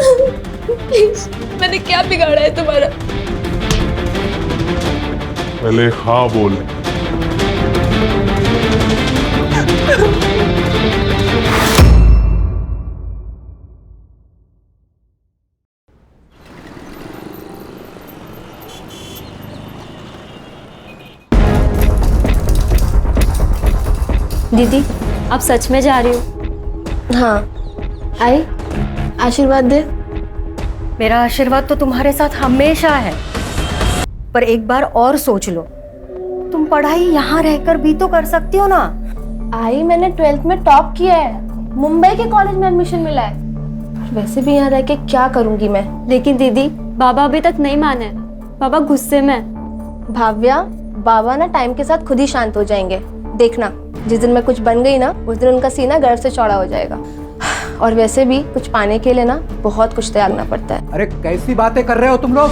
Please, मैंने क्या बिगाड़ा है तुम्हारा? पहले हाँ बोल। दीदी, आप सच में जा रही हो? हाँ, आई आशीर्वाद दे। मेरा आशीर्वाद तो तुम्हारे साथ हमेशा है, पर एक बार और सोच लो। तुम पढ़ाई यहाँ रहकर भी तो कर सकती हो ना। आई, मैंने 12th में टॉप किया है, मुंबई के कॉलेज में एडमिशन मिला है। वैसे भी यहाँ रह के क्या करूंगी मैं? लेकिन दीदी, बाबा अभी तक नहीं माने। बाबा गुस्से में। भाव्या, बाबा ना टाइम के साथ खुद ही शांत हो जाएंगे, देखना। जिस दिन मैं कुछ बन गई ना, उस दिन उनका सीना गर्व से चौड़ा हो जाएगा। और वैसे भी कुछ पाने के लिए ना बहुत कुछ त्यागना पड़ता है। अरे कैसी बातें कर रहे हो तुम लोग?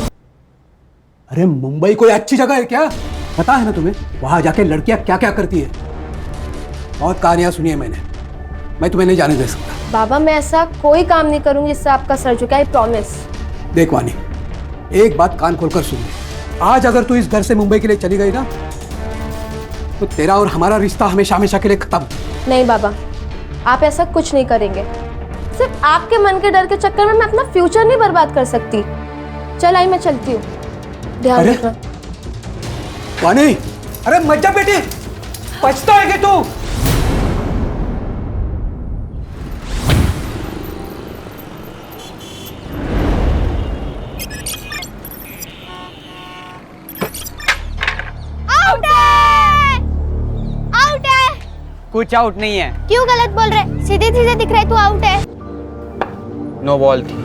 अरे मुंबई कोई अच्छी जगह है क्या? पता है ना तुम्हें वहां जाके लड़कियां क्या क्या करती है? बहुत कहानियां सुनी है मैंने, मैं तुम्हें नहीं जाने दे सकता। बाबा, मैं ऐसा कोई काम नहीं करूंगी जिससे आपका सर झुके, आई प्रॉमिस। देख वानी, एक बात कान खोलकर सुन ले। आज अगर तू इस घर से मुंबई के लिए चली गई ना, तो तेरा और हमारा रिश्ता हमेशा हमेशा के लिए खत्म। नहीं बाबा, आप ऐसा कुछ नहीं करेंगे। सिर्फ आपके मन के डर के चक्कर में मैं अपना फ्यूचर नहीं बर्बाद कर सकती। चल आई, मैं चलती हूँ, ध्यान अरे रखना। वानी, अरे मत जा बेटी, पछता है तू। कुछ आउट नहीं है। क्यों गलत बोल रहे? सीधे सीधे दिख रहा है, तू आउट है। नो बॉल थी,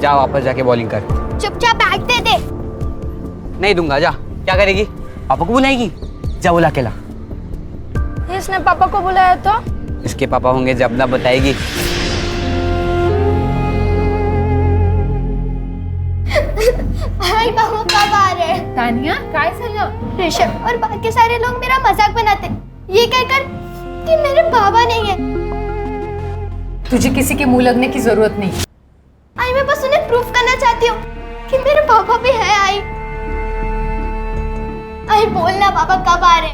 जा वापस जाके बॉलिंग कर। चुपचाप बैट दे दे। नहीं दूंगा, जा। क्या करेगी? पापा को बुलाएगी? जा बुला के ला। इसने पापा को बुलाया तो? इसके पापा होंगे जब ना बताएगी। हाय बाबू, कब आ रहे हैं? तानिया, काय झालं? ऋषभ और बाकी सारे लोग मेरा मजाक बनाते, ये कहकर कि मेरे बाबा नहीं है। तुझे किसी के मुंह लगने की जरूरत नहीं। आई, मैं बस उन्हें प्रूफ करना चाहती हूँ कि मेरे पापा भी है। आई बोलना, बाबा कब आ रहे?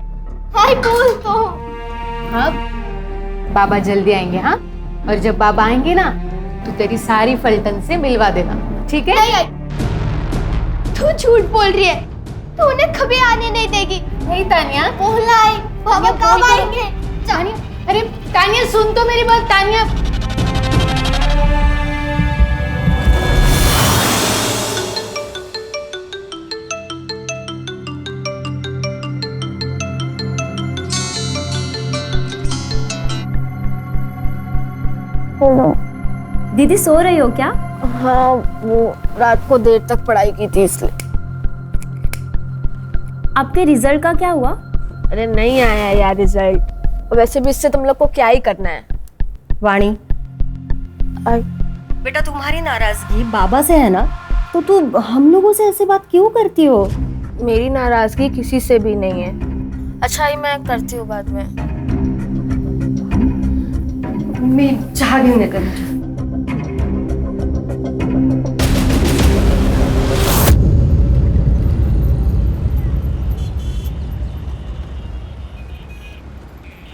आई बोल तो। हाँ, बाबा जल्दी आएंगे। हाँ, और जब बाबा आएंगे ना, तो तेरी सारी फलटन से मिलवा देना, ठीक है? नहीं आई, तू झूठ बोल रही है। तू उन्हें कभी आने नहीं देगी। नहीं तानिया, बोलना आई, बाबा कब आएंगे? तानिया, अरे तानिया सुन तो मेरी बात। तानिया, दीदी सो रही हो क्या? हाँ, वो रात को देर तक पढ़ाई की थी इसलिए। आपके रिजल्ट का क्या हुआ? अरे नहीं आया यार रिजल्ट। वैसे भी इससे तुम लोग को क्या ही करना है। वाणी, बेटा तुम्हारी नाराजगी बाबा से है ना, तो तू हम लोगों से ऐसे बात क्यों करती हो? मेरी नाराजगी किसी से भी नहीं है। अच्छा ही, मैं करती हूँ बाद में। मैं चाह घेऊन येते मुझे।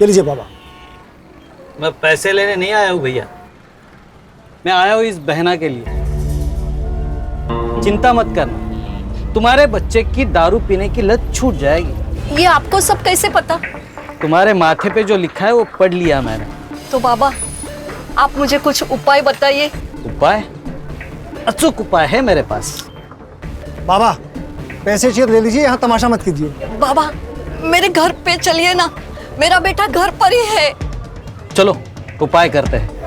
ले लीजिए बाबा। मैं पैसे लेने नहीं आया हूँ भैया, मैं आया हूँ इस बहना के लिए। चिंता मत करना, तुम्हारे बच्चे की दारू पीने की लत छूट जाएगी। ये आपको सब कैसे पता? तुम्हारे माथे पे जो लिखा है वो पढ़ लिया मैंने। तो बाबा, आप मुझे कुछ उपाय बताइए। उपाय? अचूक उपाय है मेरे पास। बाबा पैसे चाहिए ले लीजिए, यहाँ तमाशा मत कीजिए। बाबा, मेरे घर पे चलिए ना, मेरा बेटा घर पर ही है। चलो उपाय करते हैं।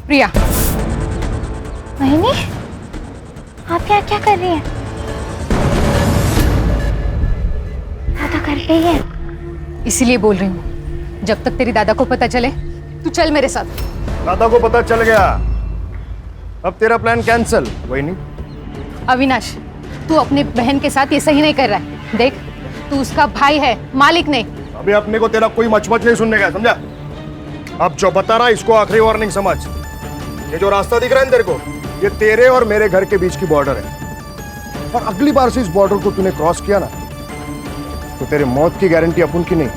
प्रिया, महीने, आप क्या क्या कर रही हैं? दादा कर रही है। इसीलिए बोल रही हूँ, जब तक तेरी दादा को पता चले, तू चल मेरे साथ। दादा को पता चल गया, अब तेरा प्लान कैंसिल, वही नहीं? अविनाश, तू अपनी बहन के साथ ये सही नहीं कर रहा है। देख, तू उसका भाई है, मालिक नहीं। अभी अपने को तेरा कोई मचमच नहीं सुनने का, समझा? अब जो बता रहा इसको आखिरी वार्निंग समझ। ये जो रास्ता दिख रहा है तेरे को, ये तेरे और मेरे घर के बीच की बॉर्डर है, और अगली बार से इस बॉर्डर को तूने क्रॉस किया ना, तो तेरे मौत की गारंटी अपन की नहीं।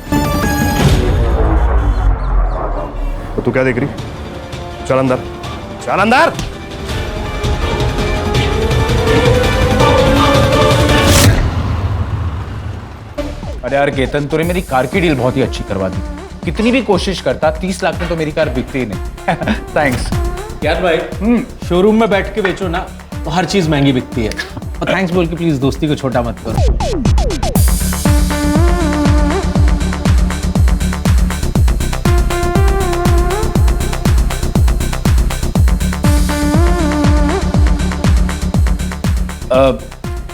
तो तू क्या देख रही? चल अंदर, चल अंदर। अरे यार केतन, तूने मेरी कार की डील बहुत ही अच्छी करवा दी। कितनी भी कोशिश करता 30 लाख में तो मेरी कार बिकती ही नहीं। थैंक्स यार भाई, शोरूम में बैठ के बेचो ना तो हर चीज महंगी बिकती है। और थैंक्स बोल के प्लीज दोस्ती को छोटा मत करो।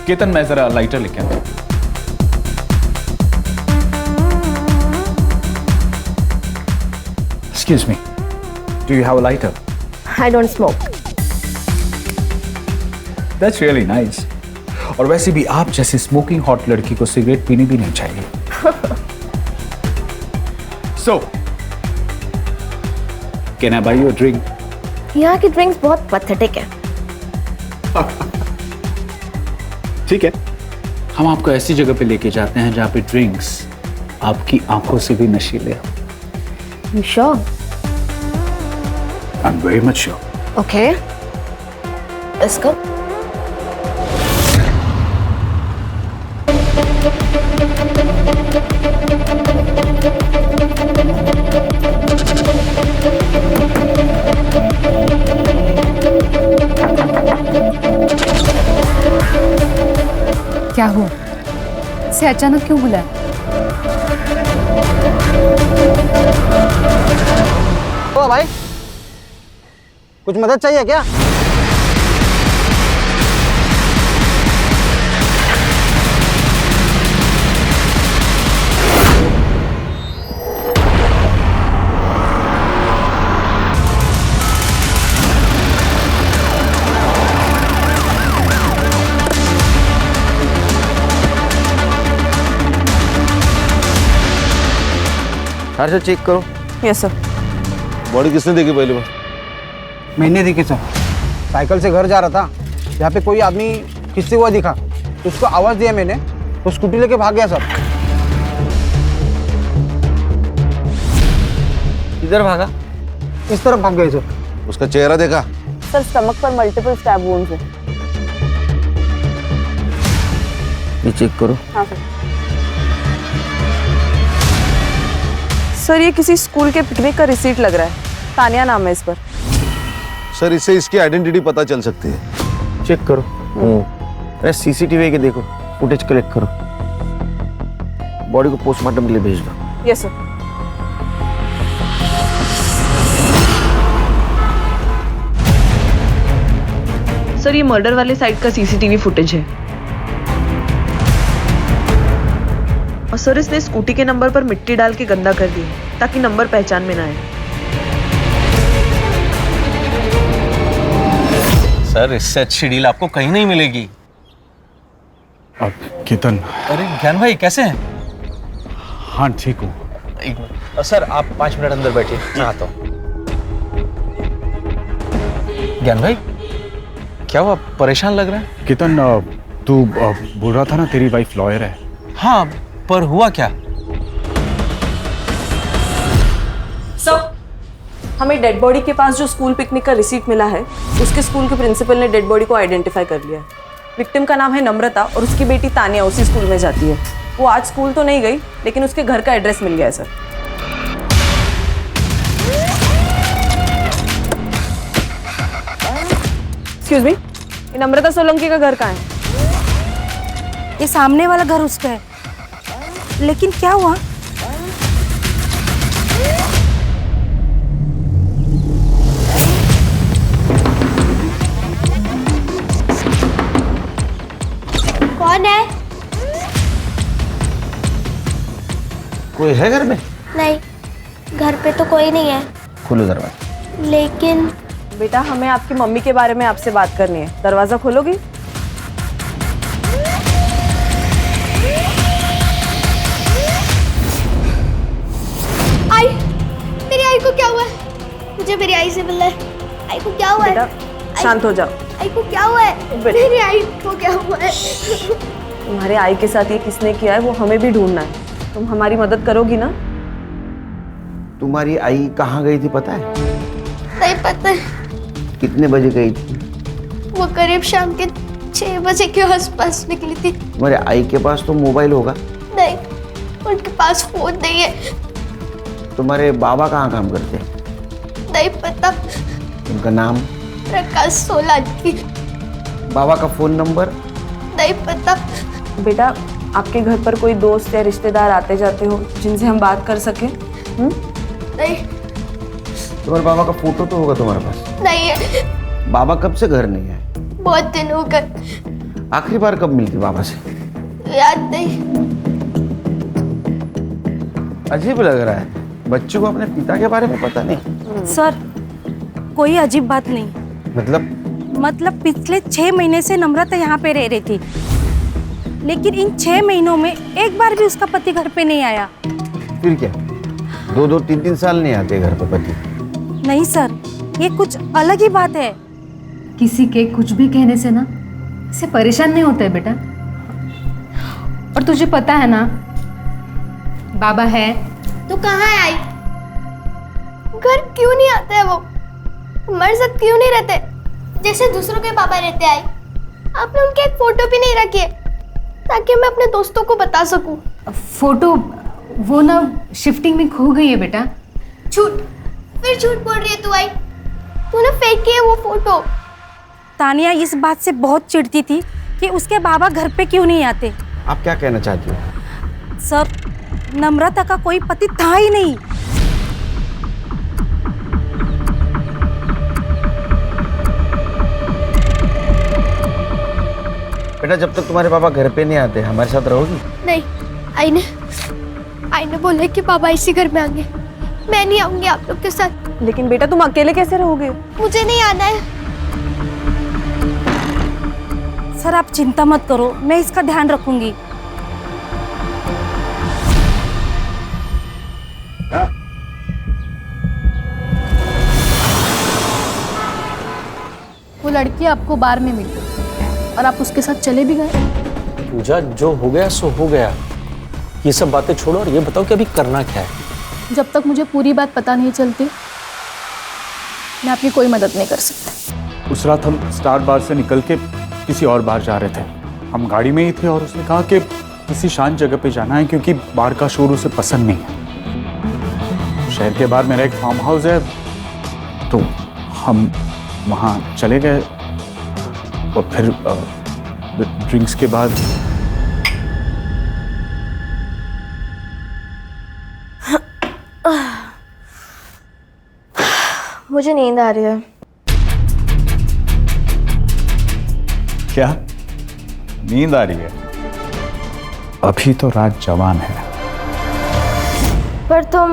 केतन, मैं जरा लाइटर लेके आता हूं। Excuse me, do you have a lighter? I don't smoke. That's really nice. और वैसे भी आप जैसी स्मोकिंग हॉट लड़की को सिगरेट पीनी भी नहीं चाहिए। So, can I buy you a drink? यहाँ की ड्रिंक्स बहुत पथेटिक है। ठीक है, हम आपको ऐसी जगह पे लेके जाते हैं जहाँ पे ड्रिंक्स आपकी आंखों से भी नशीले हो। You sure? I'm very much sure. Okay. Let's go. क्या हुआ? से अचानक क्यों बुलाया? ओ भाई, कुछ मदद चाहिए क्या? हर से चेक करो। Yes sir. बॉडी किसने देखी पहली बार? मैंने देखी सर, साइकिल से घर जा रहा था, यहाँ पे कोई आदमी खिंचते हुआ दिखा, तो उसको आवाज दिया मैंने, तो स्कूटी लेके भाग गया सर। किधर भागा? इस तरफ भाग गए सर। उसका चेहरा देखा? सर, स्टमक पर मल्टीपल स्टैब वुंड्स है। ये चेक करो। हाँ सर। सर, ये किसी स्कूल के पिकनिक का रिसीट लग रहा है। तानिया नाम है इस पर। सर, इससे इसकी आइडेंटिटी पता चल सकती है। चेक करो। अरे सीसीटीवी के देखो, फुटेज कलेक्ट करो, बॉडी को पोस्टमार्टम के लिए भेज दो। Yes sir. सर, ये मर्डर वाले साइड का सीसीटीवी फुटेज है। और सर, इसने स्कूटी के नंबर पर मिट्टी डाल के गंदा कर दिया ताकि नंबर पहचान में ना आए। सर, इससे अच्छी डील आपको कहीं नहीं मिलेगी। अब केतन। अरे ज्ञान भाई, कैसे हैं? हाँ ठीक हूँ। एक मिनट सर, आप 5 मिनट अंदर बैठिए, मैं आता हूँ। ज्ञान भाई, क्या हुआ? परेशान लग रहा है। केतन, तू बोल रहा था ना तेरी वाइफ लॉयर है। हाँ, पर हुआ क्या? सर, हमें डेड बॉडी के पास जो स्कूल पिकनिक का रिसीट मिला है, उसके स्कूल के प्रिंसिपल ने डेड बॉडी को आइडेंटिफाई कर लिया है। विक्टिम का नाम है नम्रता और उसकी बेटी तानिया उसी स्कूल में जाती है। वो आज स्कूल तो नहीं गई, लेकिन उसके घर का एड्रेस मिल गया है सर। एक्सक्यूज मी, ये नम्रता सोलंकी का घर कहाँ है? ये सामने वाला घर उसका है, लेकिन क्या हुआ? कौन है? कोई है घर में? नहीं, घर पे तो कोई नहीं है। खोलो दरवाजा। लेकिन बेटा हमें आपकी मम्मी के बारे में आपसे बात करनी है, दरवाजा खोलोगी? आई, मेरी आई को क्या हुआ है? मुझे मेरी आई से मिलना है। आई को क्या हुआ है? बेटा शांत हो जाओ। आई को क्या हुआ है? मेरी आई को क्या हुआ है? तुम्हारे आई के साथ ये किसने किया है वो हमें भी ढूंढना है। तुम हमारी मदद करोगी ना? तुम्हारी आई कहाँ गई थी पता है? नहीं पता। कितने बजे गई थी? वो करीब शाम के 6 बजे के आसपास निकली थी। तुम्हारे आई के पास तो मोबाइल होगा? नहीं, उनके पास फोन नहीं है। तुम्हारे बाबा कहाँ काम करते हैं? नहीं पता। उनका नाम? प्रकाश सोलंकी। बाबा का फोन नंबर? नहीं पता। बेटा आपके घर पर कोई दोस्त या रिश्तेदार आते जाते हो जिनसे हम बात कर सके? नहीं। तुम्हारे बाबा का फोटो तो होगा तुम्हारे पास? नहीं है। बाबा कब से घर नहीं आए? बहुत दिन हो गए। आखिरी बार कब मिली थी बाबा से? याद नहीं। अजीब लग रहा है, बच्चे को अपने पिता के बारे में पता नहीं। सर कोई अजीब बात नहीं। मतलब पिछले 6 महीने से नम्रता यहाँ पे रह रही थी, लेकिन इन 6 महीनों में एक बार भी उसका पति घर पे नहीं आया। फिर क्या 2-2, 3-3 साल नहीं आते घर पे पति? नहीं सर, ये कुछ अलग ही बात है। किसी के कुछ भी कहने से ना इससे परेशान नहीं होता है बेटा। और तुझे पता है ना बाबा है तो कहाँ है आई? घर क्यों नहीं आते हैं वो? हमारे साथ क्यों नहीं रहते जैसे दूसरों के पापा रहते? आई, आपने उनकी एक फोटो भी नहीं रखी है ताकि मैं अपने दोस्तों को बता सकूं। फोटो वो ना शिफ्टिंग में खो गई है बेटा। झूठ, फिर झूठ बोल रही है तू। आई, तूने फेंकी है वो फोटो। तानिया इस बात से बहुत चिढ़ती थी कि उसके बाबा घर पे क्यों नहीं आते। आप क्या कहना चाहती हो? सर नम्रता का कोई पति था ही नहीं। बेटा जब तक तुम्हारे पापा घर पे नहीं आते हमारे साथ रहोगी? नहीं, आई ने बोला कि पापा इसी घर में आएंगे, मैं नहीं आऊंगी आप लोग के साथ। लेकिन बेटा तुम अकेले कैसे रहोगे? मुझे नहीं आना है। सर आप चिंता मत करो, मैं इसका ध्यान रखूंगी। वो लड़की आपको बार में मिली और आप उसके साथ चले भी गए। पूजा जो हो गया सो हो गया, ये सब बातें छोड़ो और ये बताओ कि अभी करना क्या है? जब तक मुझे पूरी बात पता नहीं चलती मैं आपकी कोई मदद नहीं कर सकती। उस रात हम स्टार बार से निकल के किसी और बार जा रहे थे। हम गाड़ी में ही थे और उसने कहा कि किसी शांत जगह पे जाना है क्योंकि बार का शोर उसे पसंद नहीं है। शहर के बाहर मेरा एक फार्म हाउस है, तो हम वहाँ चले गए और फिर ड्रिंक्स के बाद मुझे नींद आ रही है। क्या नींद आ रही है? अभी तो रात जवान है। पर तुम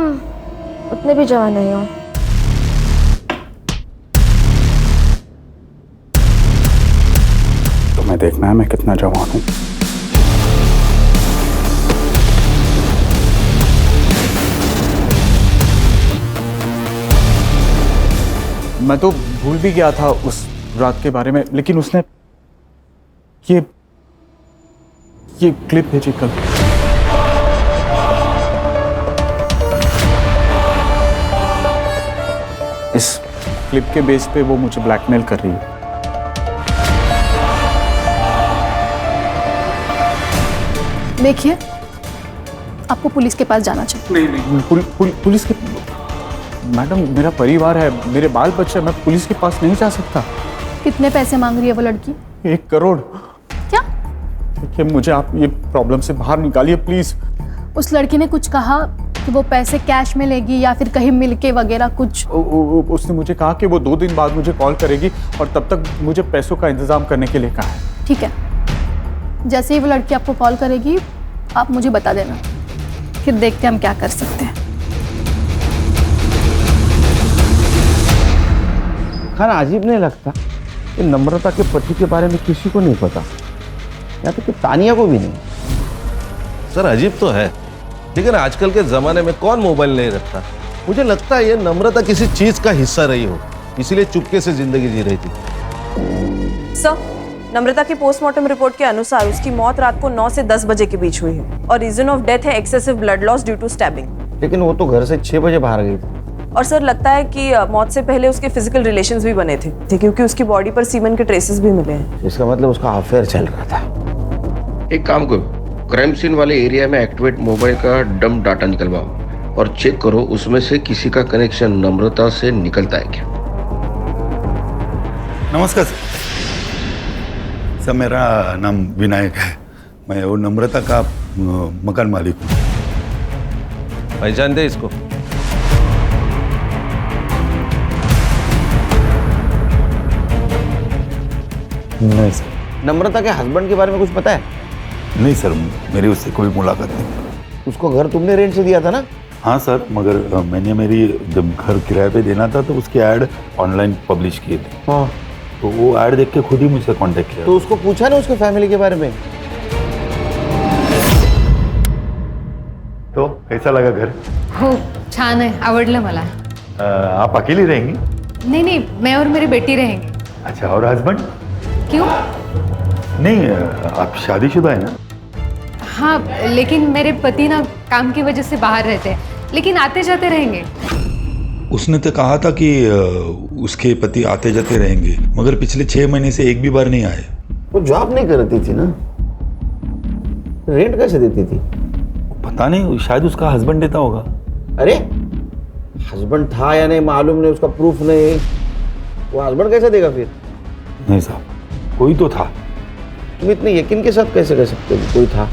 उतने भी जवान नहीं हो। तुम्हें देखना है मैं कितना जवान हूं। मैं तो भूल भी गया था उस रात के बारे में, लेकिन उसने ये क्लिप भेजी कल। इस क्लिप के बेस पे वो मुझे ब्लैकमेल कर रही है। देखिए आपको पुलिस के पास जाना चाहिए। नहीं, पुलिस के मैडम मेरा परिवार है, मेरे बाल बच्चे, मैं पुलिस के पास नहीं जा सकता। कितने पैसे मांग रही है वो लड़की? 1 करोड़। क्या? देखिए मुझे आप ये प्रॉब्लम से बाहर निकालिए प्लीज। उस लड़की ने कुछ कहा कि वो पैसे कैश में लेगी या फिर कहीं मिलके वगैरह कुछ? उसने मुझे कहा कि वो 2 दिन बाद मुझे कॉल करेगी और तब तक मुझे पैसों का इंतजाम करने के लिए कहा है। ठीक है, जैसे ही वो लड़की आपको कॉल करेगी आप मुझे बता देना, फिर देखते हैं हम क्या कर सकते हैं। खाना अजीब नहीं लगता कि नम्रता के पति के बारे में किसी को नहीं पता, यहाँ तक कि तानिया को भी नहीं। सर अजीब तो है, लेकिन आजकल के जमाने में कौन मोबाइल नहीं रखता। मुझे लगता है ये नम्रता किसी चीज का हिस्सा रही हो, इसीलिए चुपके से जिंदगी जी रही थी। सर, नम्रता की पोस्टमार्टम रिपोर्ट के अनुसार उसकी मौत रात को 9 से 10 बजे के बीच हुई है और रीजन ऑफ डेथ है excessive blood loss due to stabbing. लेकिन वो तो घर से 6 बजे बाहर गई थी। और सर लगता है कि मौत से पहले उसके फिजिकल रिलेशंस भी बने थे क्योंकि उसकी बॉडी पर सीमेन के ट्रेसेस भी मिले हैं। इसका मतलब उसका अफेयर चल रहा था। एक काम करो, क्राइम सीन वाले एरिया में एक्टिवेट मोबाइल का डंप डाटा निकलवाओ और चेक करो उसमें से किसी का कनेक्शन नम्रता से निकलता है क्या। नमस्कार सर, मेरा नाम विनायक है। मैं वो नम्रता का मकान मालिक हूँ। पहचानते हैं इसको? नहीं सर। नम्रता के हस्बैंड के बारे में कुछ पता है? नहीं सर, मेरी उससे कोई मुलाकात नहीं। उसको घर तुमने रेंट से दिया था ना? हाँ सर, मगर मैंने मेरी जब घर किराए पे देना था तो उसकी ऐड ऑनलाइन पब्लिश किए थे। हाँ। तो वो ऐड देख के खुद ही मुझसे कांटेक्ट किया। तो उसको पूछा ना उसके फैमिली के बारे में? तो कैसा लगा घर? हो छान आहे, आवडलं मला। आप अकेली रहेंगी? नहीं नहीं, मैं और मेरी बेटी रहेंगे। अच्छा, और हस्बैंड? क्यों? नहीं, आप शादीशुदा है ना? हाँ, लेकिन मेरे पति ना काम की वजह से बाहर रहते हैं, लेकिन आते जाते रहेंगे। उसने तो कहा था कि उसके पति आते जाते रहेंगे, मगर पिछले 6 महीने से एक भी बार नहीं आए। वो जॉब नहीं करती थी ना, रेंट कैसे देती थी? पता नहीं, शायद उसका हस्बैंड देता होगा। अरे हस्बैंड था या नहीं मालूम नहीं, उसका प्रूफ नहीं, वो हस्बैंड कैसे देगा फिर? नहीं साहब, कोई तो था। तुम इतने यकीन के साथ कैसे कह सकते हो कोई था?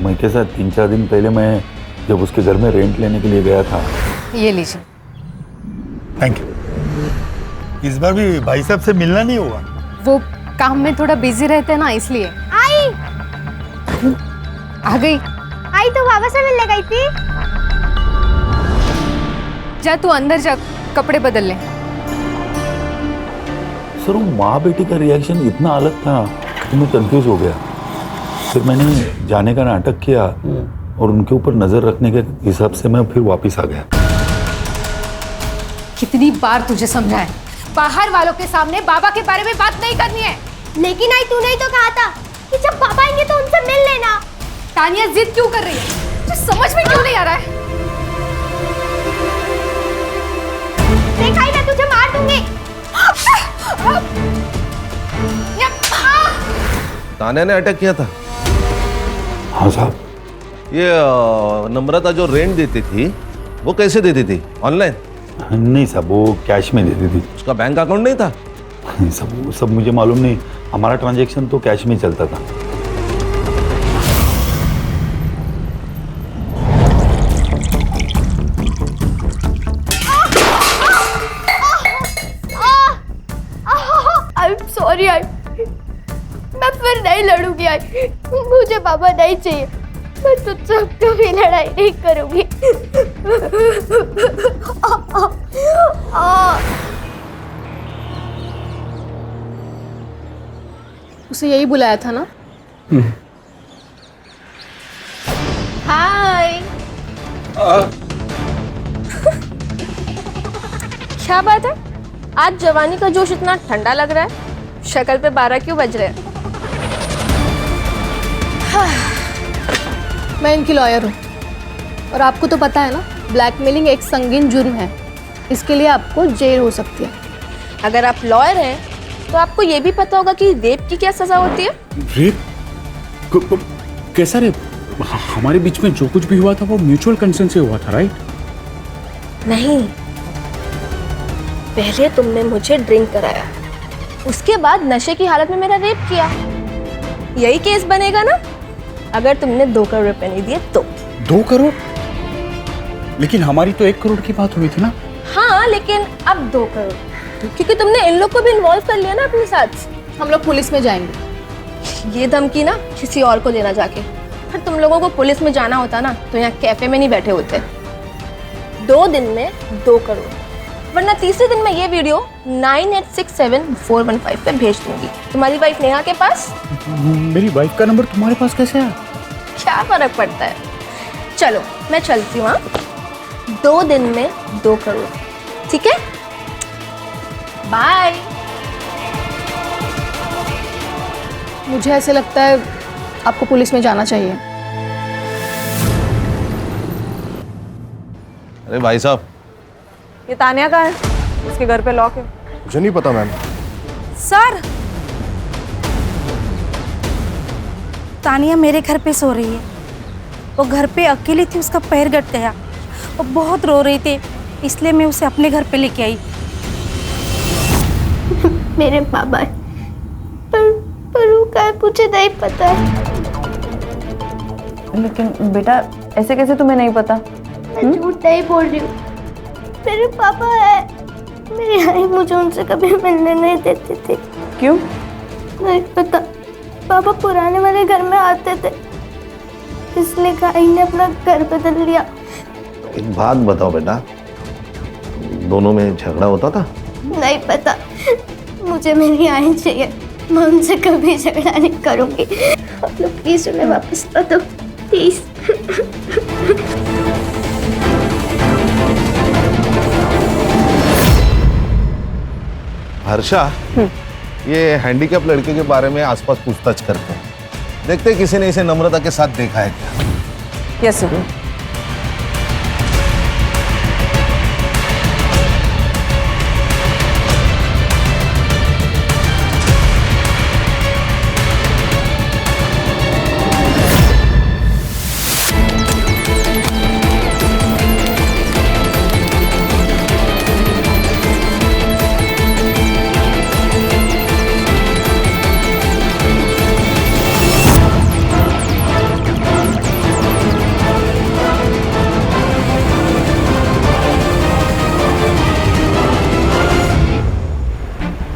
मैं के साथ 3-4 दिन पहले मैं जब उसके घर में रेंट लेने के लिए गया था। ये लीजिए। Thank you. इस बार भी भाई साहब से मिलना नहीं हुआ? वो काम में थोड़ा बिजी रहते हैं ना, इसलिए। आई आ गई। आई तो बाबा से मिलने गई थी। जा तू अंदर जा, कपड़े बदल ले। सर, वो माँ बेटी का रिएक्शन इतना अलग था कि मैं कंफ्यूज हो गया। फिर मैंने जाने का नाटक किया और उनके ऊपर नजर रखने के हिसाब से मैं फिर वापस आ गया। कितनी बार तुझे समझाएं, बाहर वालों के सामने बाबा के बारे में बात नहीं करनी है। लेकिन आई तूने ही तो कहा था कि जब पापा आएंगे तो उनसे मिल लेना। तानिया जिद क्यों कर रही है? तुझे समझ में क्यों नहीं आ रहा है? देखा ही मैं तुझे मार दूंगी। तानिया ने अटैक किया था? हाँ साहब। ये नम्रता जो रेंट देती थी वो कैसे देती थी? ऑनलाइन? नहीं साहब, वो कैश में देती थी। उसका बैंक अकाउंट नहीं था? सब मुझे मालूम नहीं, हमारा ट्रांजैक्शन तो कैश में चलता था। I'm sorry, मैं फिर नहीं लड़ूंगी। आई मुझे पापा नहीं चाहिए। मैं तुझसे कभी लड़ाई नहीं करूंगी। उसे यही बुलाया था ना? हाय। क्या बात है, आज जवानी का जोश इतना ठंडा लग रहा है? शक्ल पे 12 क्यों बज रहे हैं? मैं इनकी लॉयर हूँ और आपको तो पता है ना, ब्लैकमेलिंग एक संगीन जुर्म है। इसके लिए आपको जेल हो सकती है। अगर आप लॉयर हैं तो आपको ये भी पता होगा कि रेप की क्या सजा होती है। रेप? कैसा रेप? हमारे बीच में जो कुछ भी हुआ था वो म्यूचुअल कंसेंट से हुआ था, राइट? नहीं, पहले तुमने मुझे ड्रिंक कराया, उसके बाद नशे की हालत में मेरा रेप किया। यही केस बनेगा ना अगर तुमने 2 करोड़ रुपए नहीं दिए तो। 2 करोड़? लेकिन हमारी तो 1 करोड़ की बात हुई थी ना। हाँ, लेकिन अब 2 करोड़ क्योंकि तुमने इन लोग को भी इन्वॉल्व कर लिया ना अपने साथ। हम लोग पुलिस में जाएंगे। ये धमकी ना किसी और को देना जाके। फिर तुम लोगों को पुलिस में जाना होता ना तो यहाँ कैफे में नहीं बैठे होते। 2 दिन में 2 करोड़, वरना तीसरे दिन मैं ये वीडियो 9867-415 पे भेज दूंगी तुम्हारी वाइफ नेहा के पास। मेरी वाइफ का नंबर तुम्हारे पास कैसे है? क्या फर्क पड़ता है। चलो मैं चलती हूँ। 2 दिन में 2 करोड़, ठीक है? बाय। मुझे ऐसे लगता है आपको पुलिस में जाना चाहिए। अरे भाई साहब, ये तानिया का है, उसके घर पे लॉक है। मुझे नहीं पता मैम। सर, तानिया मेरे घर पे सो रही है। वो घर पे अकेली थी, उसका पैर कट गया। वो बहुत रो रही थी, इसलिए मैं उसे अपने घर पे लेके आई। मेरे पापा है, पर वो क्या मुझे नहीं पता है। लेकिन बेटा ऐसे कैसे तुम्हें नहीं पता? मैं झूठ नहीं बोल रही हूँ, मेरे पापा है। मेरी आई मुझे उनसे कभी मिलने नहीं देती थी। क्यों? नहीं पता, पापा पुराने वाले घर में आते थे, इसलिए आई ने अपना घर बदल लिया। एक बात बताओ बेटा, दोनों में झगड़ा होता था? नहीं पता, मुझे मेरी आई चाहिए। मैं उनसे कभी झगड़ा नहीं करूंगी। आप लोग प्लीज उन्हें वापस ला दो, प्लीज। हर्षा, ये हैंडीकैप लड़के के बारे में आसपास पूछताछ करते हैं। देखते हैं किसी ने इसे नम्रता के साथ देखा है क्या। Yes sir.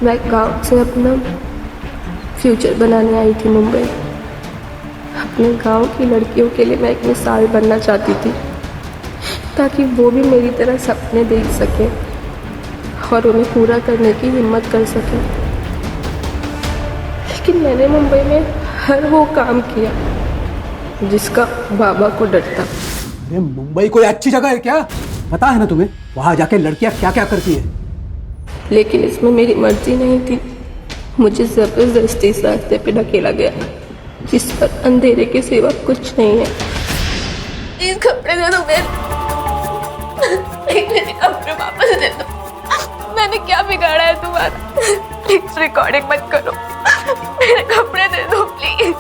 मैं गांव से अपना फ्यूचर बनाने आई थी मुंबई। अपने गांव की लड़कियों के लिए मैं एक मिसाल बनना चाहती थी, ताकि वो भी मेरी तरह सपने देख सकें और उन्हें पूरा करने की हिम्मत कर सकें। लेकिन मैंने मुंबई में हर वो काम किया जिसका बाबा को डर था। अरे मुंबई कोई अच्छी जगह है क्या? पता है ना तुम्हें वहां जाके लड़कियां क्या क्या करती है? लेकिन इसमें मेरी मर्जी नहीं थी। मुझे जबरदस्ती इस रास्ते पे ढकेला गया जिस पर अंधेरे के सिवा कुछ नहीं है। प्लीज कपड़े दे दो मेरे कपड़े वापस दे दो। मैंने क्या बिगाड़ा है तुम्हारा? प्लीज रिकॉर्डिंग मत करो, मेरे कपड़े दे दो प्लीज।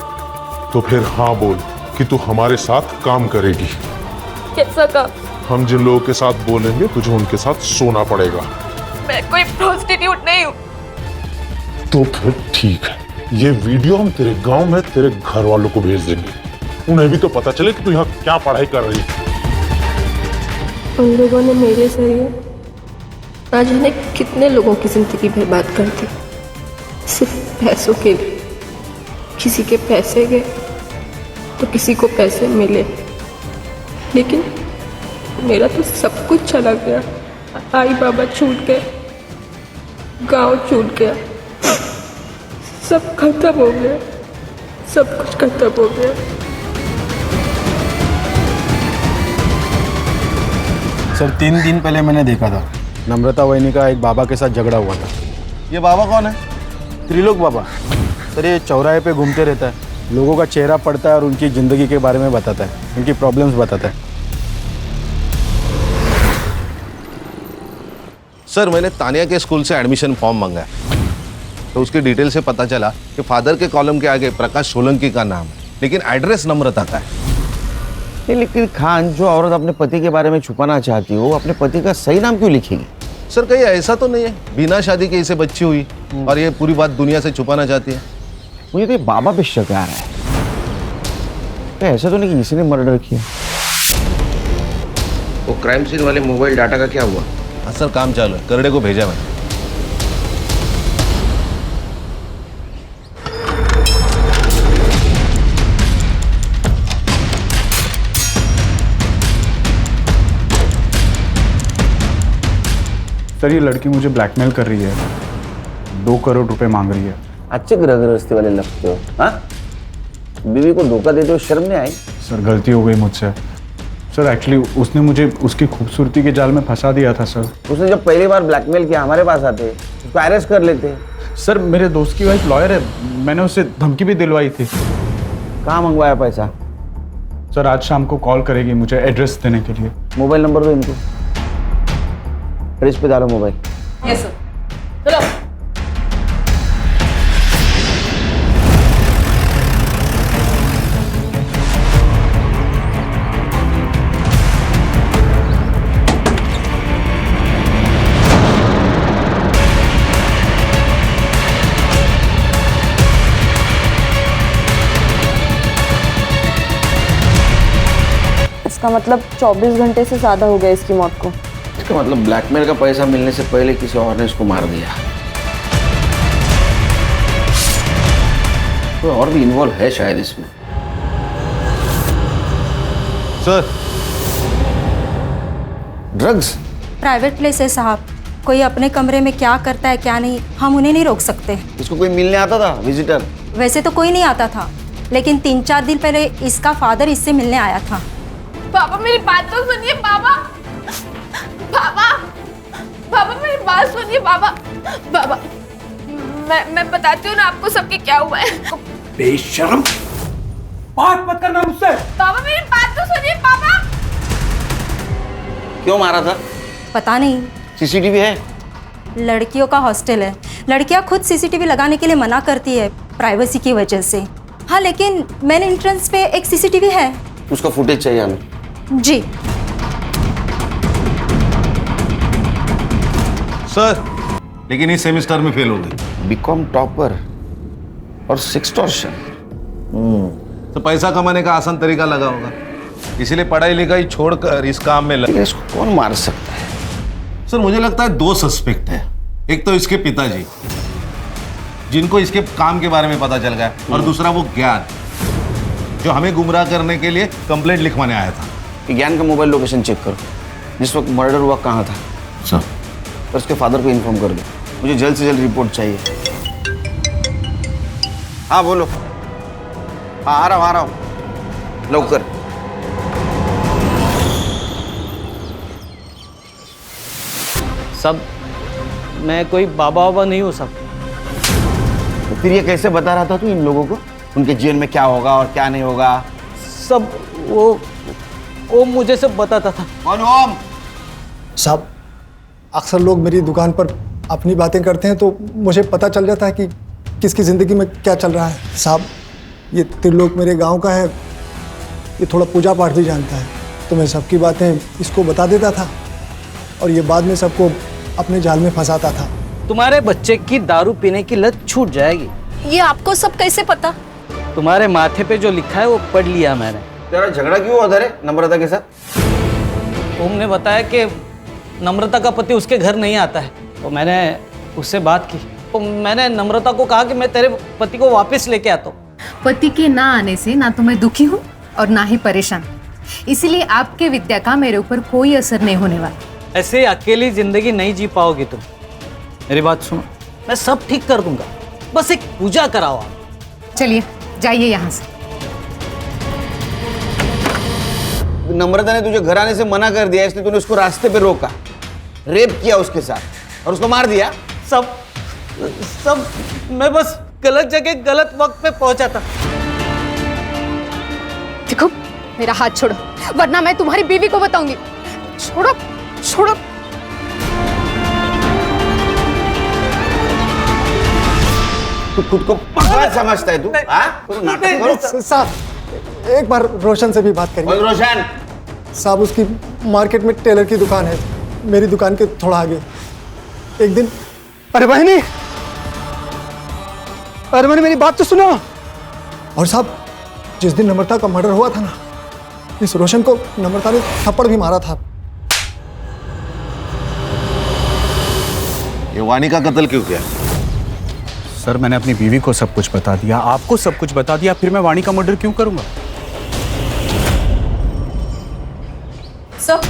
तो फिर हाँ बोल कि तू हमारे साथ काम करेगी। कैसा काम? हम जिन लोगों के साथ बोलेंगे तुझे उनके साथ सोना पड़ेगा। मैं कोई प्रोस्टिट्यूट नहीं हूँ। तो फिर ठीक है, ये वीडियो हम तेरे गांव में तेरे घर वालों को भेज देंगे। उन्हें भी तो पता चले कि तू यहाँ क्या पढ़ाई कर रही है। उन लोगों ने मेरे जरिए ना जाने कितने लोगों की जिंदगी बर्बाद कर दी, सिर्फ पैसों के लिए। किसी के पैसे गए तो किसी को पैसे मिले, लेकिन मेरा तो सब कुछ चला गया। आई बाबा छूट गए, गांव छूट गया, सब खत्म हो गया, सब कुछ खत्म हो गया। सर 3 दिन पहले मैंने देखा था नम्रता वहिनी का एक बाबा के साथ झगड़ा हुआ था। ये बाबा कौन है? त्रिलोक बाबा। सर ये चौराहे पे घूमते रहता है, लोगों का चेहरा पड़ता है और उनकी ज़िंदगी के बारे में बताता है, उनकी प्रॉब्लम्स बताता है। सर मैंने तानिया के स्कूल से एडमिशन फॉर्म मंगाया, तो उसकी डिटेल से पता चला कि फादर के कॉलम के आगे प्रकाश सोलंकी का नाम है, लेकिन एड्रेस नम्रता का है। लेकिन खान, जो औरत अपने पति के बारे में छुपाना चाहती हो, वो अपने पति का सही नाम क्यों लिखेगी? सर कहीं ऐसा तो नहीं है बिना शादी के इसे बच्ची हुई और ये पूरी बात दुनिया से छुपाना चाहती है? मुझे तो ये बाबा पे शक आ रहा है। तो ऐसा तो नहीं कि किसी ने मर्डर किया। वो क्राइम सीन वाले मोबाइल डाटा का क्या हुआ? हाँ सर काम चालू है, करड़े को भेजा मैंने। सर ये लड़की मुझे ब्लैकमेल कर रही है, 2 करोड़ रुपए मांग रही है। अच्छे गृहस्थी वाले लगते हो, हाँ? बीवी को धोखा देते हो, शर्म नहीं आई? सर गलती हो गई मुझसे। सर एक्चुअली उसने मुझे उसकी खूबसूरती के जाल में फंसा दिया था सर। उसने जब पहली बार ब्लैकमेल किया हमारे पास आते, उसको अरेस्ट कर लेते। सर मेरे दोस्त की वाइफ लॉयर है, मैंने उससे धमकी भी दिलवाई थी। कहाँ मंगवाया पैसा? सर आज शाम को कॉल करेगी मुझे एड्रेस देने के लिए। मोबाइल नंबर दो इनको, फ्रिज पे डालो मोबाइल। Yes sir. चलो। इसका मतलब 24 घंटे से ज्यादा हो गया इसकी मौत को। इसका मतलब ब्लैकमेल का पैसा मिलने से पहले किसी और ने इसको मार दिया। कोई और भी इन्वॉल्व है शायद इसमें। Sir drugs? प्राइवेट प्लेस है साहब, कोई अपने कमरे में क्या करता है क्या नहीं हम उन्हें नहीं रोक सकते। इसको कोई मिलने आता था विजिटर? वैसे तो कोई नहीं आता था, लेकिन 3-4 दिन पहले इसका फादर इससे मिलने आया था। पापा मेरी बात तो सुनिए पापा। पापा पापा मेरी बात सुनिए पापा। पापा मैं बताती हूँ ना आपको सबके क्या हुआ है। बेशर्म, बात मत करना मुझसे। पापा मेरी बात तो सुनिए पापा। क्यों मारा था? पता नहीं। सीसीटीवी है? लड़कियों का हॉस्टल है, लड़कियां खुद सीसीटीवी लगाने के लिए मना करती है प्राइवेसी की वजह से। हाँ लेकिन मेन एंट्रेंस पे एक सीसीटीवी है। उसका फुटेज चाहिए हमें। जी सर, लेकिन इस सेमेस्टर में फेल हो गई। बीकॉम टॉपर और सेक्सटॉर्शन। तो पैसा कमाने का आसान तरीका लगा होगा, इसीलिए पढ़ाई लिखाई छोड़कर इस काम में लगे। इसको कौन मार सकता है? सर मुझे लगता है 2 सस्पेक्ट है। एक तो इसके पिताजी, जिनको इसके काम के बारे में पता चल गया, और दूसरा वो ज्ञान, जो हमें गुमराह करने के लिए कंप्लेंट लिखवाने आया था। ज्ञान का मोबाइल लोकेशन चेक करो, जिस वक्त मर्डर हुआ कहाँ था। सर और उसके फादर को इन्फॉर्म कर दो, मुझे जल्द से जल्द रिपोर्ट चाहिए। हाँ बोलो। हाँ आ रहा हूँ लवकर। सब मैं कोई बाबा वाबा नहीं हूँ सब। तो फिर ये कैसे बता रहा था तू इन लोगों को उनके जीवन में क्या होगा और क्या नहीं होगा? सब वो मुझे सब बताता था। कौन ओम? साहब अक्सर लोग मेरी दुकान पर अपनी बातें करते हैं तो मुझे पता चल जाता है कि किसकी ज़िंदगी में क्या चल रहा है। साहब ये त्रिलोक मेरे गांव का है, ये थोड़ा पूजा पाठ भी जानता है, तो मैं सबकी बातें इसको बता देता था और ये बाद में सबको अपने जाल में फंसाता था। तुम्हारे बच्चे की दारू पीने की लत छूट जाएगी। ये आपको सब कैसे पता? तुम्हारे माथे पे जो लिखा है वो पढ़ लिया मैंने। तेरा झगड़ा क्यों उधर है नम्रता के साथ? ओम ने बताया कि नम्रता का पति उसके घर नहीं आता है, तो मैंने उससे बात की। तो मैंने नम्रता को कहा कि मैं तेरे पति को वापस लेके आता हूँ। पति के ना आने से ना तो मैं दुखी हूँ और ना ही परेशान, इसीलिए आपके विद्या का मेरे ऊपर कोई असर नहीं होने वाला। ऐसे अकेली जिंदगी नहीं जी पाओगी तुम। मेरी बात सुनो, मैं सब ठीक कर दूंगा, बस एक पूजा कराओ आप। चलिए जाइए यहाँ से। नम्रता ने तुझे घर आने से मना कर दिया, इसलिए तूने उसको रास्ते पे रोका, रेप किया उसके साथ और उसको मार दिया। सब मैं बस गलत जगह गलत वक्त पे पहुंचा था। देखो मेरा हाथ छोड़ो वरना मैं तुम्हारी बीवी को बताऊंगी। छोड़ो छोड़ो। तू खुद को पागल समझता है तू? नाटक करो। साहब एक बार रोशन से भी बात करिए। रोशन साहब उसकी मार्केट में टेलर की दुकान है, मेरी दुकान के थोड़ा आगे। एक दिन अरे बहनी, अरे मैंने मेरी बात तो सुनो। और साहब जिस दिन नम्रता का मर्डर हुआ था ना, इस रोशन को नम्रता ने थप्पड़ भी मारा था। ये वानी का कत्ल क्यों किया? सर मैंने अपनी बीवी को सब कुछ बता दिया, आपको सब कुछ बता दिया, फिर मैं वाणी का मर्डर क्यों करूंगा? सर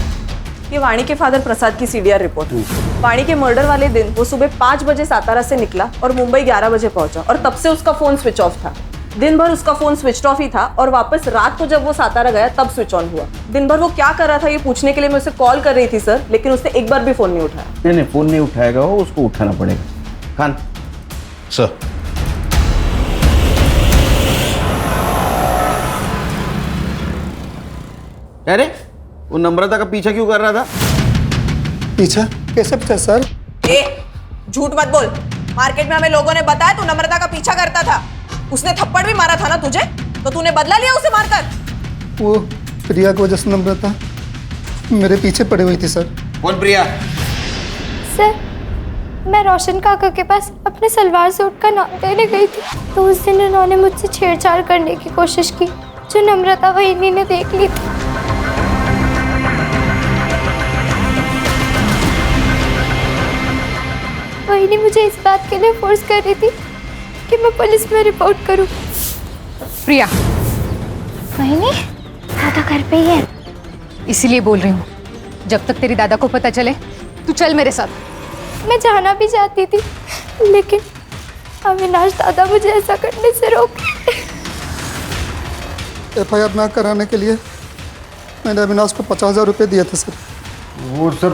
ये वाणी के फादर प्रसाद की सीडीआर रिपोर्ट है। वाणी के मर्डर वाले दिन वो सुबह 5 बजे सातारा से निकला और मुंबई 11 बजे पहुंचा और तब से उसका फोन स्विच ऑफ था। दिन भर उसका फोन स्विच ऑफ ही था और वापस रात को जब वो सातारा गया तब स्विच ऑन हुआ। दिन भर वो क्या कर रहा था ये पूछने के लिए मैं उसे कॉल कर रही थी सर, लेकिन उसने एक बार भी फोन नहीं उठाया। नहीं फोन नहीं उठाएगा वो, उसको उठाना पड़ेगा। खान सर अरे वो नम्रता का पीछा क्यों कर रहा था? पीछा? कैसे पीछा सर? झूठ मत बोल। मार्केट में हमें लोगों ने बताया तू नम्रता का पीछा करता था। उसने थप्पड़ भी मारा था ना तुझे, तो तूने बदला लिया उसे मारकर? वो प्रिया की वजह से नम्रता मेरे पीछे पड़ी हुई थी सर। कौन प्रिया? सर, मैं रोशन काका के पास अपने सलवार सूट का नाम देने गई थी, तो उस दिन उन्होंने मुझसे छेड़छाड़ करने की कोशिश की, जो नम्रता वहीनी ने देख ली थी। वहीनी मुझे इस बात के लिए फोर्स कर रही थी कि मैं पुलिस में रिपोर्ट करूं। प्रिया, वहीनी, दादा घर पे ही है। इसीलिए बोल रही हूँ, जब तक तेरी दादा को पता चले तू चल मेरे साथ। मैं जाना भी चाहती थी, लेकिन अविनाश दादा मुझे ऐसा करने से रोक। FIR ना कराने के लिए मैंने अविनाश को 50,000 रुपये दिए थे सर। वो सर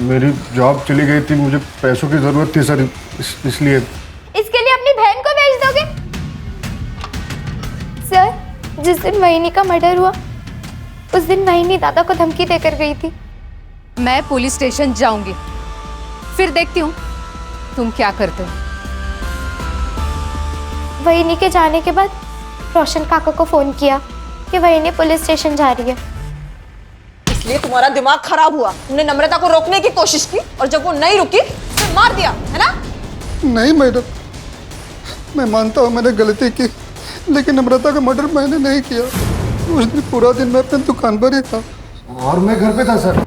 मेरी जॉब चली गई थी, मुझे पैसों की ज़रूरत थी सर, इसलिए। इसके लिए अपनी बहन को भेज दोगे? सर, जिस दिन वहीनी का मर्डर हुआ उस दिन वहीनी दादा को धमकी देकर गई थी। मैं पुलिस स्टेशन जाऊंगी, फिर देखती हूँ तुम क्या करते हो। वहीनी के जाने के बाद रोशन काका को फोन किया कि वहीनी पुलिस स्टेशन जा रही है। इसलिए तुम्हारा दिमाग खराब हुआ। तुमने नम्रता को रोकने की कोशिश की और जब वो नहीं रुकी तो मार दिया, है ना? नहीं मैडम, मैं मानता हूँ मैंने गलती की, लेकिन नम्रता का मर्डर मैंने नहीं किया। उस दिन पूरा दिन मैं अपनी दुकान पर ही था और मैं घर पे था सर।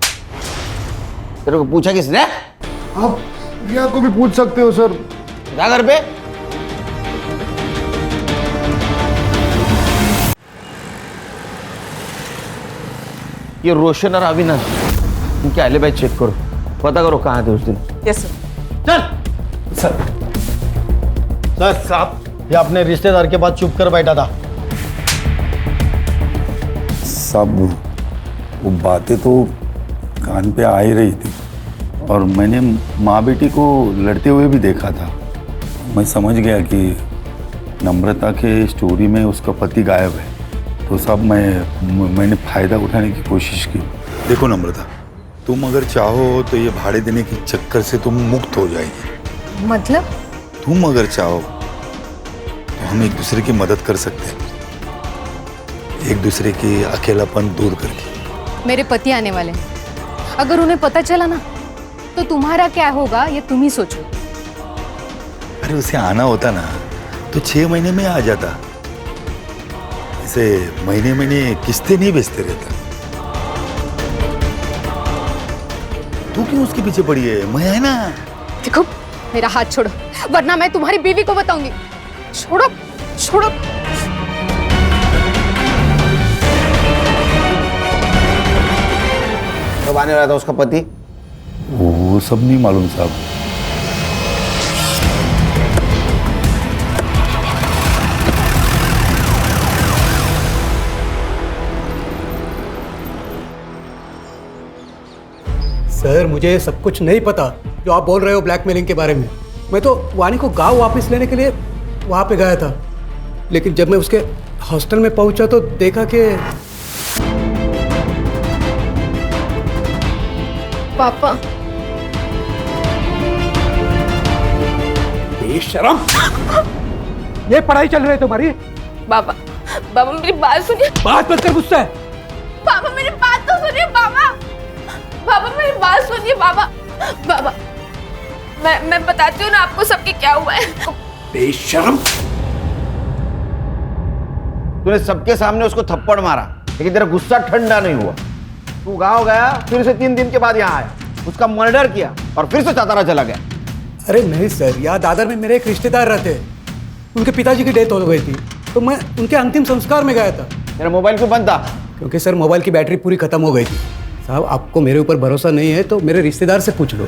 तेरे को पूछा किसने? आप प्रिया को भी पूछ सकते हो सर। जा घर पे। ये रोशन और अविनाश, इनके एलिबाई चेक करो, पता करो कहाँ थे उस दिन। Yes sir. सर साहब, ये अपने रिश्तेदार के पास चुप कर बैठा था। सब वो बातें तो कान पे आ ही रही थी और मैंने माँ बेटी को लड़ते हुए भी देखा था। मैं समझ गया कि नम्रता के स्टोरी में उसका पति गायब है, तो सब मैंने फ़ायदा उठाने की कोशिश की। देखो नम्रता, तुम अगर चाहो तो ये भाड़े देने के चक्कर से तुम मुक्त हो जाएगी। मतलब? तुम अगर चाहो तो हम एक दूसरे की मदद कर सकते हैं, एक दूसरे की अकेलापन दूर करके। मेरे पति आने वाले हैं, अगर उन्हें पता चला ना तो तुम्हारा क्या होगा ये तुम ही सोचो। अरे उसे आना होता ना तो 6 महीने में आ जाता, इसे महीने महीने किस्तें नहीं बेचते रहता। तू क्यों उसके पीछे पड़ी है? मैं है ना। देखो, मेरा हाथ छोड़ो वरना मैं तुम्हारी बीवी को बताऊंगी। छोड़ो छोड़ो। कब आने वाला था उसका पति? वो सब नहीं मालूम साहब। सर, मुझे सब कुछ नहीं पता जो आप बोल रहे हो ब्लैकमेलिंग के बारे में। मैं तो वाणी को गांव वापस लेने के लिए वहां पे गया था, लेकिन जब मैं उसके हॉस्टल में पहुंचा तो देखा कि पापा, बेशरम, ये पढ़ाई चल रही है तुम्हारी? बाबा, बाबा मेरी बात सुनिए। बात मत कर गुस्सा है। पापा मेरी बात तो सुनिए। बाबा, बाबा मेरी बात सुनिए। बाबा, बाबा, मैं बताती हूँ ना आपको सबके क्या हुआ है। बेशरम, तूने सबके सामने उसको थप्पड़ मारा, लेकिन तेरा गुस्सा ठंडा नहीं हुआ। तू गांव गया, फिर से 3 दिन के बाद यहाँ आया, उसका मर्डर किया और फिर से सातारा चला गया। अरे नहीं सर, यहाँ दादर में मेरे एक रिश्तेदार रहते, उनके पिताजी की डेथ हो गई थी, तो मैं उनके अंतिम संस्कार में गया था। मेरा मोबाइल क्यों बंद था? क्योंकि सर मोबाइल की बैटरी पूरी खत्म हो गई थी। साहब आपको मेरे ऊपर भरोसा नहीं है तो मेरे रिश्तेदार से पूछ लो।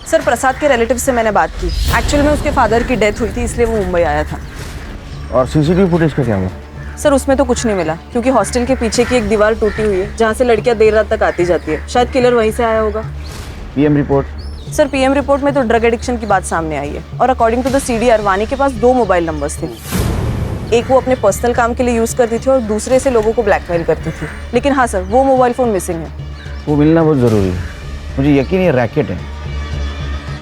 सर प्रसाद के रिलेटिव से मैंने बात की। एक्चुअली में उसके फादर की डेथ हुई थी इसलिए वो मुंबई आया था। और सीसीटीवी फुटेज का क्या हुआ? सर उसमें तो कुछ नहीं मिला क्योंकि हॉस्टल के पीछे की एक दीवार टूटी हुई है जहाँ से लड़कियाँ देर रात तक आती जाती है। शायद किलर वहीं से आया होगा। PM report? Sir PM report में तो ड्रग एडिक्शन की बात सामने आई है और अकॉर्डिंग टू द सीडीआर वानी के पास 2 मोबाइल नंबर्स थे। एक वो अपने पर्सनल काम के लिए यूज़ करती थी और दूसरे से लोगों को ब्लैकमेल करती थी। लेकिन हाँ सर वो मोबाइल फ़ोन मिसिंग है। वो मिलना बहुत ज़रूरी है। मुझे यकीन है रैकेट है,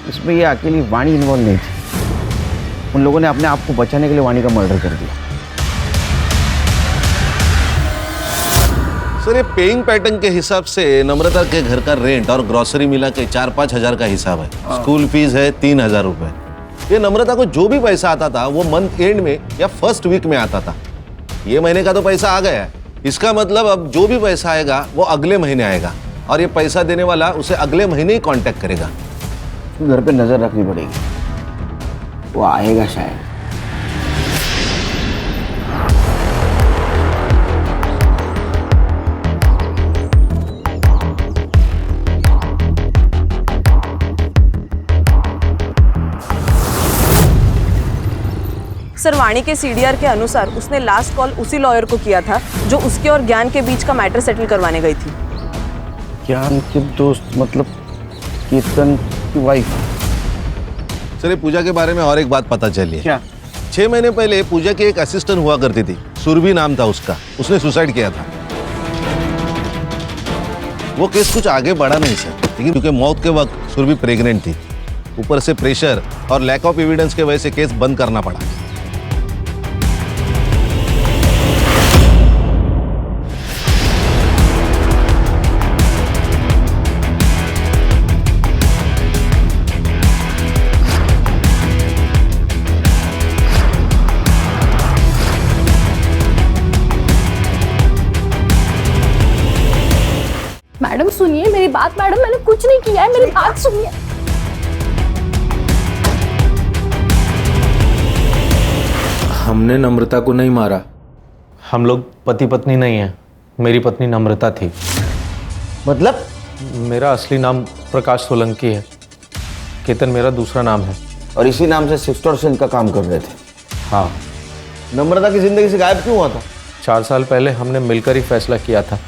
इसमें ये अकेली वाणी इन्वॉल्व नहीं थी। उन लोगों ने अपने आप को बचाने के लिए वाणी का मर्डर कर दिया। सर ये पेइंग पैटर्न के हिसाब से नम्रता के घर का रेंट और ग्रोसरी मिला के 4-5 हजार का हिसाब है। स्कूल फीस है 3,000 रुपए। ये नम्रता को जो भी पैसा आता था वो मंथ एंड में या फर्स्ट वीक में आता था। ये महीने का तो पैसा आ गया है, इसका मतलब अब जो भी पैसा आएगा वो अगले महीने आएगा और ये पैसा देने वाला उसे अगले महीने ही कांटेक्ट करेगा। घर पे नजर रखनी पड़ेगी, वो आएगा शायद। सर वाणी के सीडीआर के अनुसार उसने लास्ट कॉल उसी लॉयर को किया था जो उसके और ज्ञान के बीच का मैटर सेटल करवाने गई थी। ज्ञान के दोस्त मतलब कीर्तन की वाइफ? सर ये पूजा के बारे में और एक बात पता चली है। क्या? 6 महीने पहले पूजा की एक असिस्टेंट हुआ करती थी, सुरभि नाम था उसका। उसने सुसाइड किया था। वो केस कुछ आगे बढ़ा नहीं सर, लेकिन क्योंकि मौत के वक्त सुरभि प्रेग्नेंट थी, ऊपर से प्रेशर और लैक ऑफ एविडेंस की वजह से केस बंद करना पड़ा। मैडम सुनिए मेरी बात। मैडम मैंने कुछ नहीं किया है, मेरी बात सुनिए। हमने नम्रता को नहीं मारा। हम लोग पति पत्नी नहीं हैं। मेरी पत्नी नम्रता थी। मतलब? मेरा असली नाम प्रकाश सोलंकी है, केतन मेरा दूसरा नाम है। और इसी नाम से सिक्सटॉर्शन का काम कर रहे थे? हाँ। नम्रता की जिंदगी से गायब क्यों हुआ था? 4 साल पहले हमने मिलकर ही फैसला किया था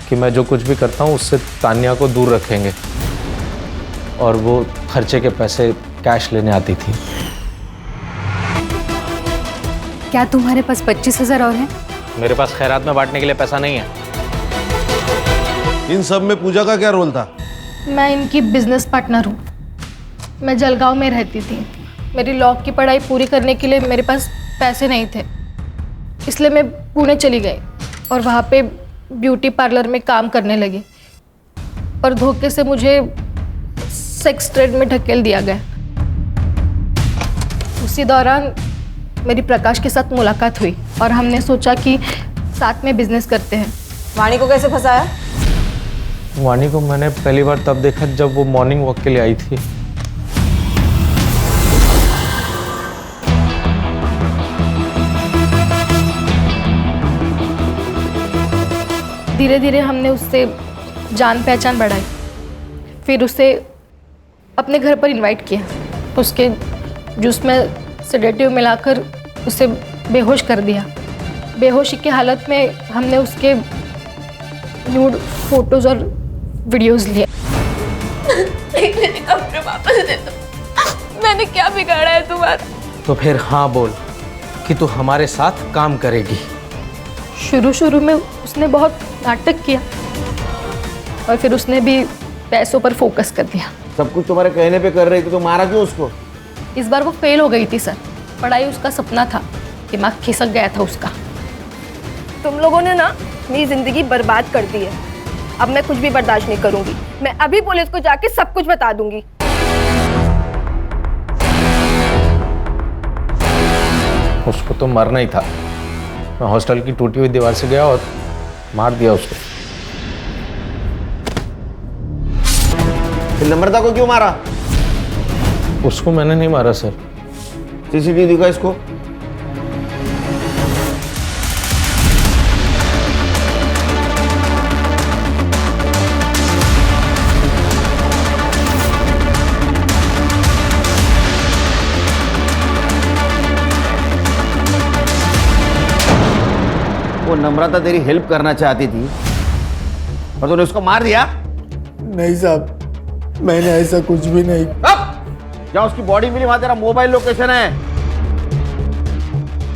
कि मैं जो कुछ भी करता हूँ उससे तानिया को दूर रखेंगे, और वो खर्चे के पैसे कैश लेने आती थी। क्या तुम्हारे पास 25,000 और हैं? मेरे पास खैरात में बांटने के लिए पैसा नहीं है। इन सब में पूजा का क्या रोल था? मैं इनकी बिजनेस पार्टनर हूँ। मैं जलगांव में रहती थी। मेरी लॉ की पढ़ाई पूरी करने के लिए मेरे पास पैसे नहीं थे, इसलिए मैं पुणे चली गई और वहाँ पे ब्यूटी पार्लर में काम करने लगी। और धोखे से मुझे सेक्स ट्रेड में ढकेल दिया गया। उसी दौरान मेरी प्रकाश के साथ मुलाकात हुई और हमने सोचा कि साथ में बिजनेस करते हैं। वाणी को कैसे फंसाया? वाणी को मैंने पहली बार तब देखा जब वो मॉर्निंग वॉक के लिए आई थी। धीरे धीरे हमने उससे जान पहचान बढ़ाई। फिर उसे अपने घर पर इनवाइट किया। उसके जूस में सेडेटिव मिलाकर उसे बेहोश कर दिया। बेहोशी की हालत में हमने उसके न्यूड फोटोज और वीडियोस लिए। मेरे कपड़े वापस दे दो। मैंने क्या बिगाड़ा है तुम्हारा? तो फिर हाँ बोल कि तू हमारे साथ काम करेगी। शुरू शुरू में उसने बहुत नाटक किया और फिर उसने भी पैसों पर फोकस कर दिया। सब कुछ तुम्हारे कहने पे कर रही थी तो मारा क्यों उसको? इस बार वो फेल हो गई थी सर। पढ़ाई उसका सपना था, दिमाग खिसक गया था उसका। तुम लोगों ने ना मेरी जिंदगी बर्बाद कर दी है। अब मैं कुछ भी बर्दाश्त नहीं करूंगी। मैं अभी पुलिस को जाके सब कुछ बता दूंगी। उसको तो मरना ही था। मैं हॉस्टल की टूटी हुई दीवार से गया और मार दिया उसको। फिर नम्रता को क्यों मारा? उसको मैंने नहीं मारा सर। सीसीटीवी दिखा इसको। वो नम्रता तेरी हेल्प करना चाहती थी और तूने उसको मार दिया। नहीं साहब, मैंने ऐसा कुछ भी नहीं। अब जहाँ उसकी बॉडी मिली वहां तेरा मोबाइल लोकेशन है।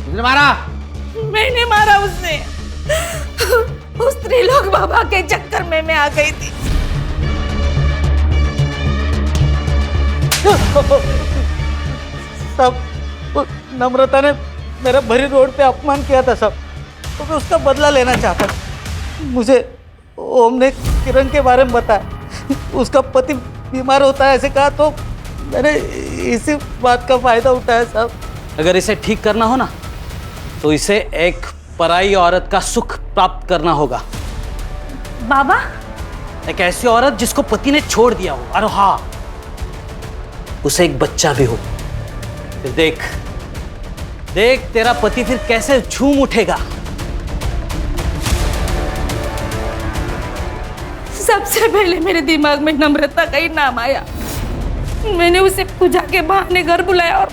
उसने मारा? मैंने मारा उसने। उस त्रिलोक बाबा के चक्कर में मैं आ गई थी। सब नम्रता ने मेरा भरी रोड पे अपमान किया था सब, तो मैं उसका बदला लेना चाहता था। मुझे ओम ने किरण के बारे में बताया, उसका पति बीमार होता है ऐसे कहा, तो मैंने इसी बात का फायदा उठाया साहब। अगर इसे ठीक करना हो ना तो इसे एक पराई औरत का सुख प्राप्त करना होगा। बाबा, एक ऐसी औरत जिसको पति ने छोड़ दिया हो, और हाँ उसे एक बच्चा भी हो। फिर देख देख तेरा पति फिर कैसे झूम उठेगा। सबसे पहले मेरे दिमाग में नम्रता का ही नाम आया। मैंने उसे पूजा के बहाने घर बुलाया और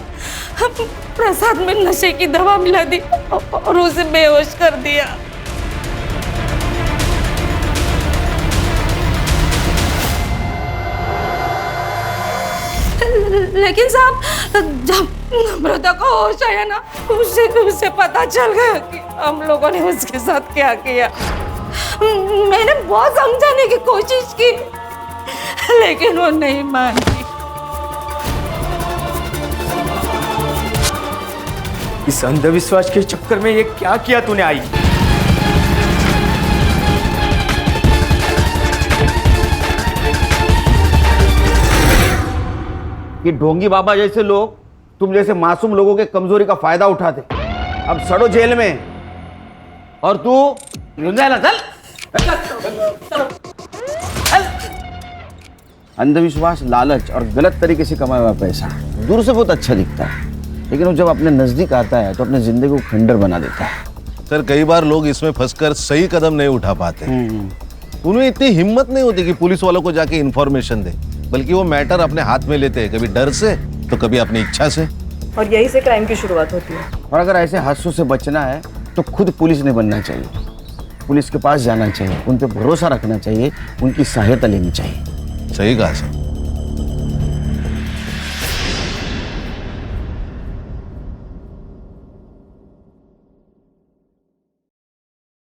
प्रसाद में नशे की दवा मिला दी और उसे बेहोश कर दिया। लेकिन साहब, जब नम्रता को होश आया ना, उसे पता चल गया कि हम लोगों ने उसके साथ क्या किया। मैंने बहुत समझाने की कोशिश की, लेकिन वो नहीं मानी। इस अंधविश्वास के चक्कर में ये क्या किया तूने आई? कि ढोंगी बाबा जैसे लोग तुम जैसे मासूम लोगों के कमजोरी का फायदा उठाते, अब सड़ो जेल में। और तू चल। अंधविश्वास, लालच और गलत तरीके से कमाया हुआ पैसा दूर से बहुत अच्छा दिखता है, लेकिन वो जब अपने नजदीक आता है तो अपने जिंदगी को खंडर बना देता है। सर कई बार लोग इसमें फंसकर सही कदम नहीं उठा पाते। उन्हें इतनी हिम्मत नहीं होती कि पुलिस वालों को जाके इन्फॉर्मेशन दे, बल्कि वो मैटर अपने हाथ में लेते हैं, कभी डर से तो कभी अपनी इच्छा से। और यही से क्राइम की शुरुआत होती है। और अगर ऐसे हादसों से बचना है तो खुद पुलिस नहीं बनना चाहिए, पुलिस के पास जाना चाहिए, उन पर भरोसा रखना चाहिए, उनकी सहायता लेनी चाहिए। सही कहा सर।